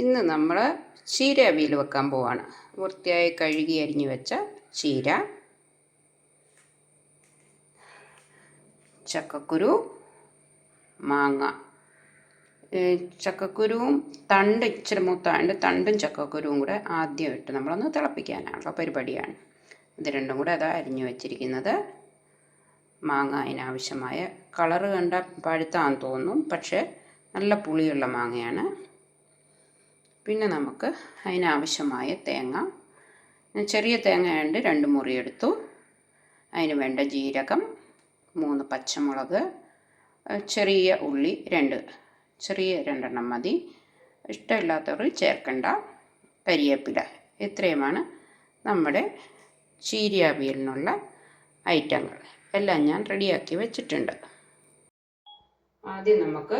ഇന്ന് നമ്മൾ ചീര അവിയൽ വെക്കാൻ പോവാണ്. വൃത്തിയായി കഴുകി അരിഞ്ഞു വെച്ച ചീര, ചക്കക്കുരു, മാങ്ങ. ചക്കക്കുരുവും ഇച്ചിരി മൂത്താണ്ട് തണ്ടും ചക്കക്കുരുവും കൂടെ ആദ്യമായിട്ട് നമ്മളൊന്ന് തിളപ്പിക്കാനുള്ള പരിപാടിയാണ്. ഇത് രണ്ടും കൂടെ അതാ അരിഞ്ഞു വെച്ചിരിക്കുന്നത്. മാങ്ങ അതിനാവശ്യമായ കളറ് കണ്ട പഴുത്താന്ന് തോന്നും, പക്ഷേ നല്ല പുളിയുള്ള മാങ്ങയാണ്. പിന്നെ നമുക്ക് അതിനാവശ്യമായ തേങ്ങ, ചെറിയ തേങ്ങയുണ്ട് 2 മുറി എടുത്തു. അതിന് വേണ്ട ജീരകം, 3 പച്ചമുളക്, ചെറിയ ഉള്ളി 2, ചെറിയ 2 മതി, ഇഷ്ടമില്ലാത്തവർ ചേർക്കണ്ട, കരിവേപ്പില. ഇത്രയുമാണ് നമ്മുടെ ചീര അവിയലിനുള്ള ഐറ്റങ്ങൾ. എല്ലാം ഞാൻ റെഡിയാക്കി വെച്ചിട്ടുണ്ട്. ആദ്യം നമുക്ക്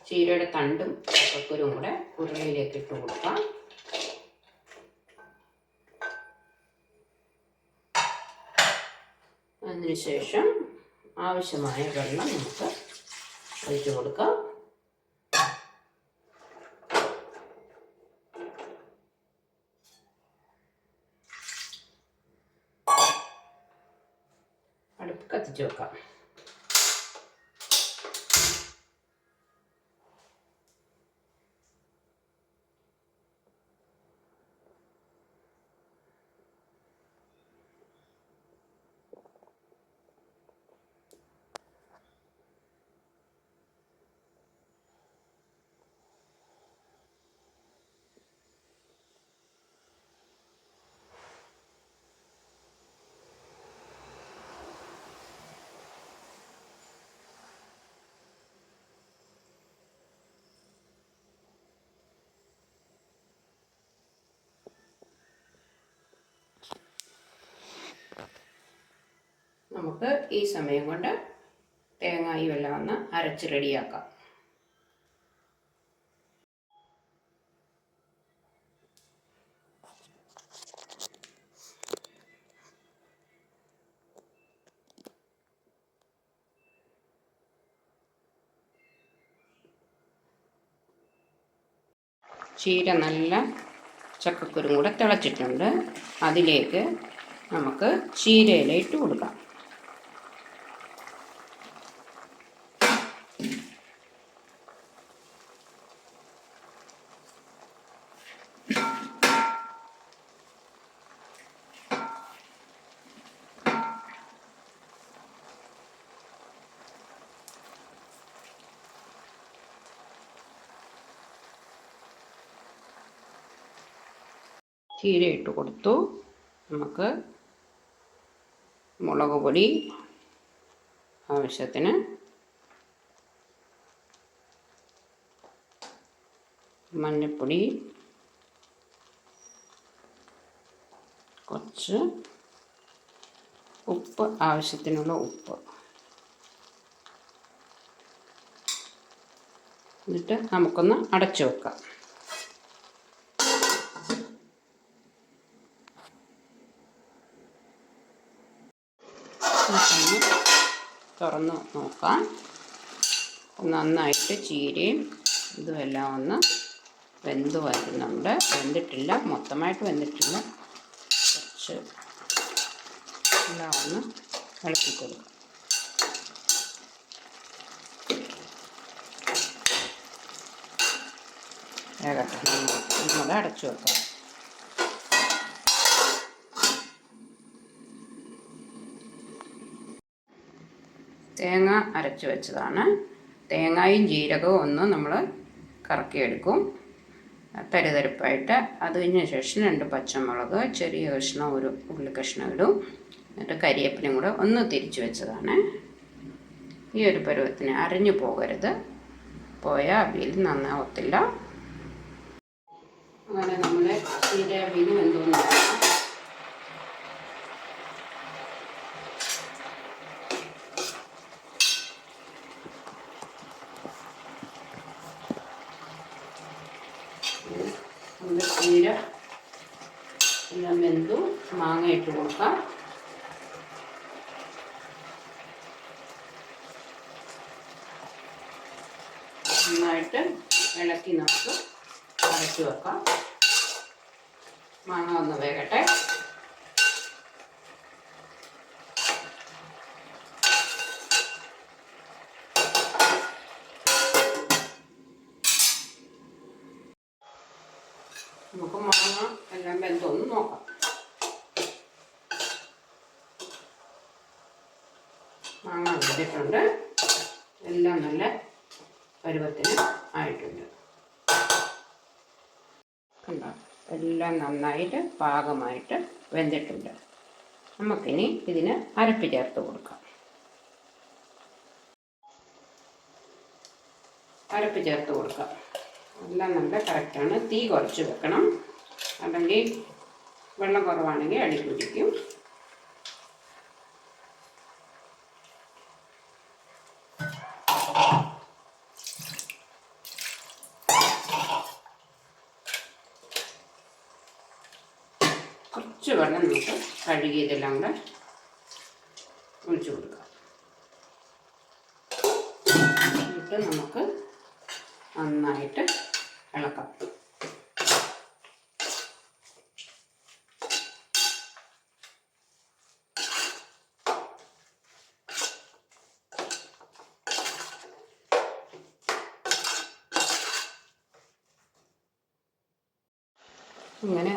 ചീരയുടെ തണ്ടും ചക്കക്കുരും കൂടെ ഉരുളിയിലേക്ക് ഇട്ട് കൊടുക്കാം. അതിനുശേഷം ആവശ്യമായ വെള്ളം നമുക്ക് ഒഴിച്ചു കൊടുക്കാം. അടുപ്പ് കത്തിച്ച് വെക്കാം. നമുക്ക് ഈ സമയം കൊണ്ട് തേങ്ങായും എല്ലാം ഒന്ന് അരച്ച് റെഡിയാക്കാം. ചീര നല്ല ചക്കക്കുരും കൂടെ തിളച്ചിട്ടുണ്ട്. അതിലേക്ക് നമുക്ക് ചീരയില ഇട്ട് കൊടുക്കാം. ചീര ഇട്ട് കൊടുത്തു. നമുക്ക് മുളക് പൊടി ആവശ്യത്തിന്, മഞ്ഞൾപ്പൊടി, കുറച്ച് ഉപ്പ്, ആവശ്യത്തിനുള്ള ഉപ്പ്. എന്നിട്ട് നമുക്കൊന്ന് അടച്ചു വെക്കാം. തുറന്ന് നോക്കാം. നന്നായിട്ട് ചീരയും ഇതുമെല്ലാം ഒന്ന് വെന്ത് വരുന്നുണ്ട്. വെന്തിട്ടില്ല, മൊത്തമായിട്ട് വെന്തിട്ടില്ല. കുറച്ച് എല്ലാം ഒന്ന് ഇളക്കി കൊടുക്കാം. വേഗട്ടെ, നമ്മൾ അടച്ചു വെക്കാം. തേങ്ങ അരച്ച് വെച്ചതാണ്. തേങ്ങയും ജീരകവും ഒന്ന് നമ്മൾ കറക്കിയെടുക്കും തരിതരിപ്പായിട്ട്. അതിന് ശേഷം 2 പച്ചമുളക്, ചെറിയ കഷ്ണം, ഒരു ഉള്ളി കഷ്ണം ഇടും. എന്നിട്ട് കരിവേപ്പിലയും കൂടെ ഒന്ന് തിരിച്ച് വെച്ചതാണ്. ഈ ഒരു പരുവത്തിന് അരഞ്ഞു പോകരുത്, പോയാൽ അവിയൽ നന്നാവത്തില്ല. അങ്ങനെ നമ്മുടെ ചീര അവിയൽ വെന്തോന്ന് നോക്കാം. നമ്മുടെ ചീര എല്ലാം വെന്തു. മാങ്ങ ഇട്ട് കൊടുക്കാം. നന്നായിട്ട് ഇളക്കി നമുക്ക് അടച്ചു വെക്കാം. മാങ്ങ ഒന്ന് വേകട്ടെ. നമുക്ക് മാങ്ങ എല്ലാം വെന്തൊന്ന് നോക്കാം. മാങ്ങ വെന്തിട്ടുണ്ട്. എല്ലാം നല്ല പരുവത്തിന് ആയിട്ടുണ്ട്. കണ്ടോ, എല്ലാം നന്നായിട്ട് പാകമായിട്ട് വെന്തിട്ടുണ്ട്. നമുക്കിനി ഇതിന് അരപ്പ് ചേർത്ത് കൊടുക്കാം. അരപ്പ് ചേർത്ത് കൊടുക്കാം. എല്ലാം നല്ല കറക്റ്റാണ്. തീ കുറച്ച് വെക്കണം, അല്ലെങ്കിൽ വെള്ളം കുറവാണെങ്കിൽ അടി പിടിക്കും. കുറച്ച് വെള്ളം നമുക്ക് കഴുകിയതെല്ലാം കൂടെ ഒഴിച്ചു കൊടുക്കാം. എന്നിട്ട് നമുക്ക് നന്നായിട്ട് ഇളക്കാം. ഇങ്ങനെ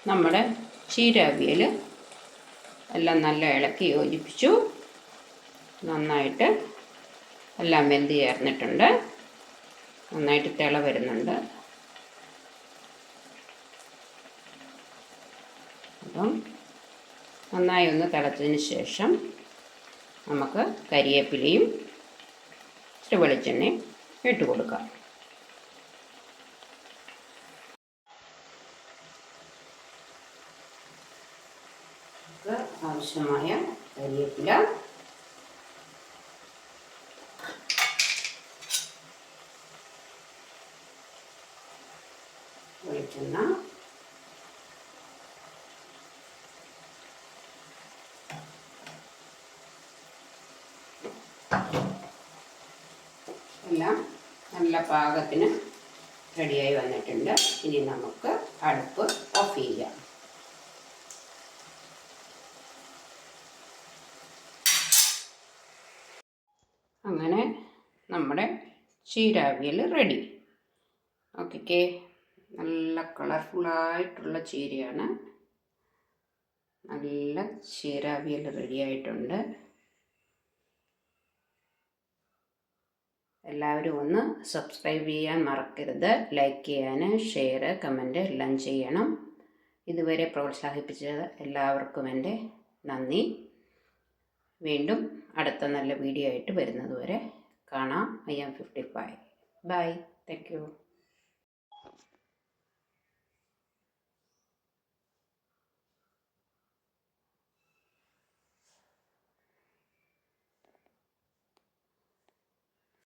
നമ്മുടെ ചീര അവിയൽ എല്ലാം നല്ല ഇളക്കി യോജിപ്പിച്ചു. നന്നായിട്ട് എല്ലാം വെന്ത് ചേർന്നിട്ടുണ്ട്. നന്നായിട്ട് തിള വരുന്നുണ്ട്. അപ്പം നന്നായി ഒന്ന് തിളച്ചതിന് ശേഷം നമുക്ക് കരിവേപ്പിലയും ഇച്ചിരി വെളിച്ചെണ്ണയും ഇട്ട് കൊടുക്കാം. ആവശ്യമായ കരിവേപ്പില, വെളിച്ചെണ്ണ, എല്ലാം നല്ല പാകത്തിന് റെഡിയായി വന്നിട്ടുണ്ട്. ഇനി നമുക്ക് അടുപ്പ് ഓഫ് ചെയ്യാം. അങ്ങനെ നമ്മുടെ ചീര അവിയൽ റെഡി. ഓക്കെ, നല്ല കളർഫുള്ളായിട്ടുള്ള ചീരയാണ്. നല്ല ചീര അവിയൽ റെഡി ആയിട്ടുണ്ട്. എല്ലാവരും ഒന്ന് സബ്സ്ക്രൈബ് ചെയ്യാൻ മറക്കരുത്. ലൈക്ക് ചെയ്യാൻ, ഷെയർ, കമൻറ്റ് എല്ലാം ചെയ്യണം. ഇതുവരെ പ്രോത്സാഹിപ്പിച്ചത് എല്ലാവർക്കും എൻ്റെ നന്ദി. വീണ്ടും അടുത്ത നല്ല വീഡിയോ ആയിട്ട് വരുന്നത് വരെ കാണാം. I am 55. Bye. Thank U.